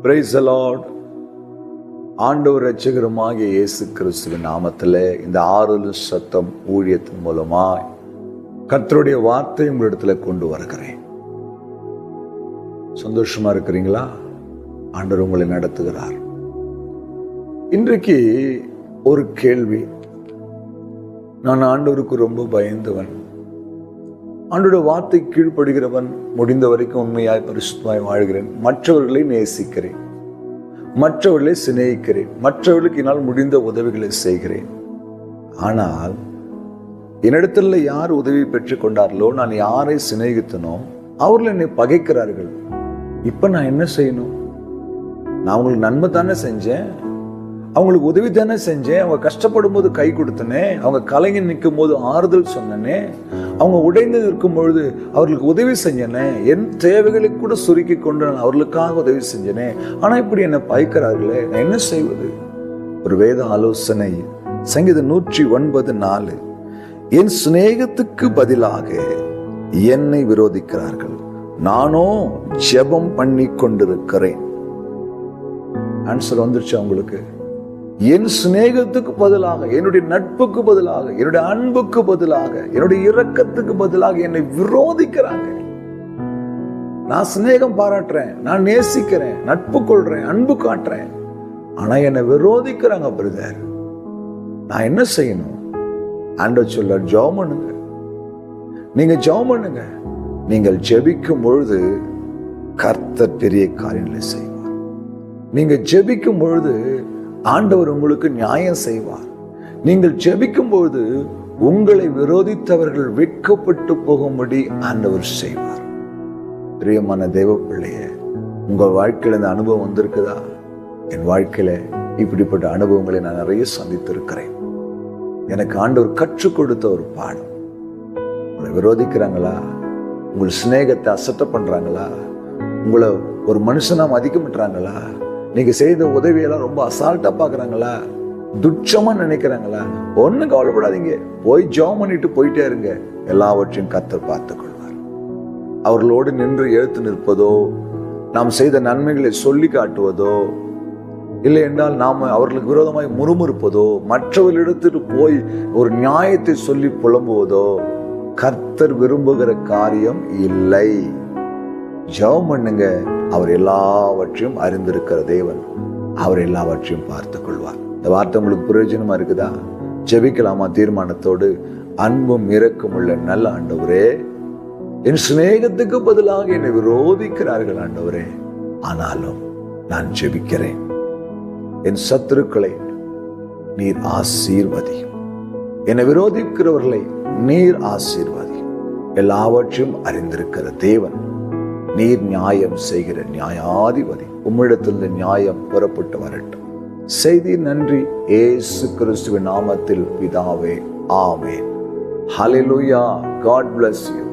Praise the Lord. ஆண்டவர் இரட்சகருமாகிய இயேசு கிறிஸ்துவின் நாமத்தில் இந்த ஆறுதல் சத்தம் ஊழியத்தின் மூலமாய் கர்த்தருடைய வார்த்தை உங்களிடத்துல கொண்டு வருகிறேன். சந்தோஷமா இருக்கிறீங்களா? ஆண்டவர் உங்களை நடத்துகிறார். இன்றைக்கு ஒரு கேள்வி. நான் ஆண்டவருக்கு ரொம்ப பயந்தவன், ஆண்டோட வார்த்தை கீழ்ப்படுகிறவன், முடிந்த வரைக்கும் உண்மையாய் பரிசுத்தமாய் வாழ்கிறேன், மற்றவர்களை நேசிக்கிறேன், மற்றவர்களை சிநேகிக்கிறேன், மற்றவர்களுக்கு என்னால் முடிந்த உதவிகளை செய்கிறேன். ஆனால் என்னிடத்துல யார் உதவி பெற்றுக் கொண்டார்களோ, நான் யாரை சிநேகித்தனோ அவர்கள் என்னை பகைக்கிறார்கள். இப்ப நான் என்ன செய்யணும்? நான் அவங்களுக்கு நன்மை தானே செஞ்சேன், அவங்களுக்கு உதவி தானே செஞ்சேன், அவங்க கஷ்டப்படும் போது கை கொடுத்தனே, அவங்க கலங்கி நிற்கும் போது ஆறுதல் சொன்னனே, அவங்க உடைந்து நிற்கும் பொழுது அவர்களுக்கு உதவி செஞ்சனே, என் தேவைகளை கூட சுருக்கி கொண்டு நான் அவர்களுக்காக உதவி செஞ்சனே. ஆனா இப்படி என்னை பகைக்கிறார்களே, நான் என்ன செய்வது? ஒரு வேத ஆலோசனை. சங்கீதம் 109:4. என் சிநேகத்துக்கு பதிலாக என்னை விரோதிக்கிறார்கள், நானோ ஜெபம் பண்ணி கொண்டிருக்கிறேன். ஆன்சர் வந்துருச்சு அவங்களுக்கு. என் சிநேகத்துக்கு பதிலாக, என்னுடைய நட்புக்கு பதிலாக, என்னுடைய அன்புக்கு பதிலாக, என்னுடைய இரக்கத்துக்கு பதிலாக என்னை விரோதிக்கிறாங்க. நான் சிநேகம் பாராட்டுறேன், நான் நேசிக்கிறேன், நட்பு கொள்றேன், அன்பு காட்டுறேன், ஆனா என்னை விரோதிக்கிறாங்க. பிரதர், நான் என்ன செய்யணும்? ஆண்டவர் சொல்ல, ஜெபம் பண்ணுங்க. நீங்க ஜெபம் பண்ணுங்க. நீங்கள் ஜெபிக்கும் பொழுது கர்த்தர் பெரிய காரியங்களை செய்வார். நீங்க ஜெபிக்கும் பொழுது ஆண்டவர் உங்களுக்கு நியாயம் செய்வார். நீங்கள் ஜெபிக்கும் பொழுது உங்களை விரோதித்தவர்கள் வெட்கப்பட்டு போகும்படி ஆண்டவர் செய்வார். பிரியமான தேவ பிள்ளையே, உங்க வாழ்க்கையில இந்த அனுபவம் வந்திருக்குதா? என் வாழ்க்கையில இப்படிப்பட்ட அனுபவங்களை நான் நிறைய சந்தித்திருக்கிறேன். எனக்கு ஆண்டவர் கற்றுக் கொடுத்த ஒரு பாடம். உங்களை விரோதிக்கிறாங்களா? உங்கள் சிநேகத்தை அசட்டை பண்றாங்களா? உங்களை ஒரு மனுஷனா மதிக்க மாட்டாங்களா? நீங்க செய்த உதவியெல்லாம் ரொம்ப அசால்ட்டா பாக்குறாங்களா? துச்சமா நினைக்கிறாங்களா? ஒண்ணும் கவலைப்படாதீங்க, போய் ஜெபம் பண்ணிட்டு போயிட்டே இருங்க. எல்லாவற்றையும் கர்த்தர் பார்த்துக் கொள்வார். அவர்களோடு நின்று எழுத்து நிற்பதோ, நாம் செய்த நன்மைகளை சொல்லி காட்டுவதோ, இல்லை என்றால் நாம் அவர்களுக்கு விரோதமாய் முறுமுறுப்பதோ, மற்றவர்களிடத்துக்கு போய் ஒரு நியாயத்தை சொல்லி புலம்புவதோ கர்த்தர் விரும்புகிற காரியம் இல்லை. ஜெபம் பண்ணுங்க. அவர் எல்லாவற்றையும் அறிந்திருக்கிற தேவன், அவர் எல்லாவற்றையும் பார்த்துக் கொள்வார். இந்த வார்த்தை உங்களுக்கு பிரயோஜனமா இருக்குதா? ஜெபிக்கலாமா தீர்மானத்தோடு? அன்பும் இரக்கம் உள்ள நல்ல ஆண்டவரே, என் சிநேகத்துக்கு பதிலாக என்னை விரோதிக்கிறார்கள் ஆண்டவரே, ஆனாலும் நான் ஜெபிக்கிறேன். என் சத்துருக்களை நீர் ஆசீர்வதியும், என்னை விரோதிக்கிறவர்களை நீர் ஆசீர்வதியும். எல்லாவற்றையும் அறிந்திருக்கிற தேவன், நீர் நியாயம் செய்கிற நியாயாதிபதி. உம்மிடத்தில் நியாயம் புறப்பட்டு வரட்டும். செய்தி நன்றி இயேசு கிறிஸ்துவின் நாமத்தில் பிதாவே, ஆமென். ஹல்லேலூயா. God bless you.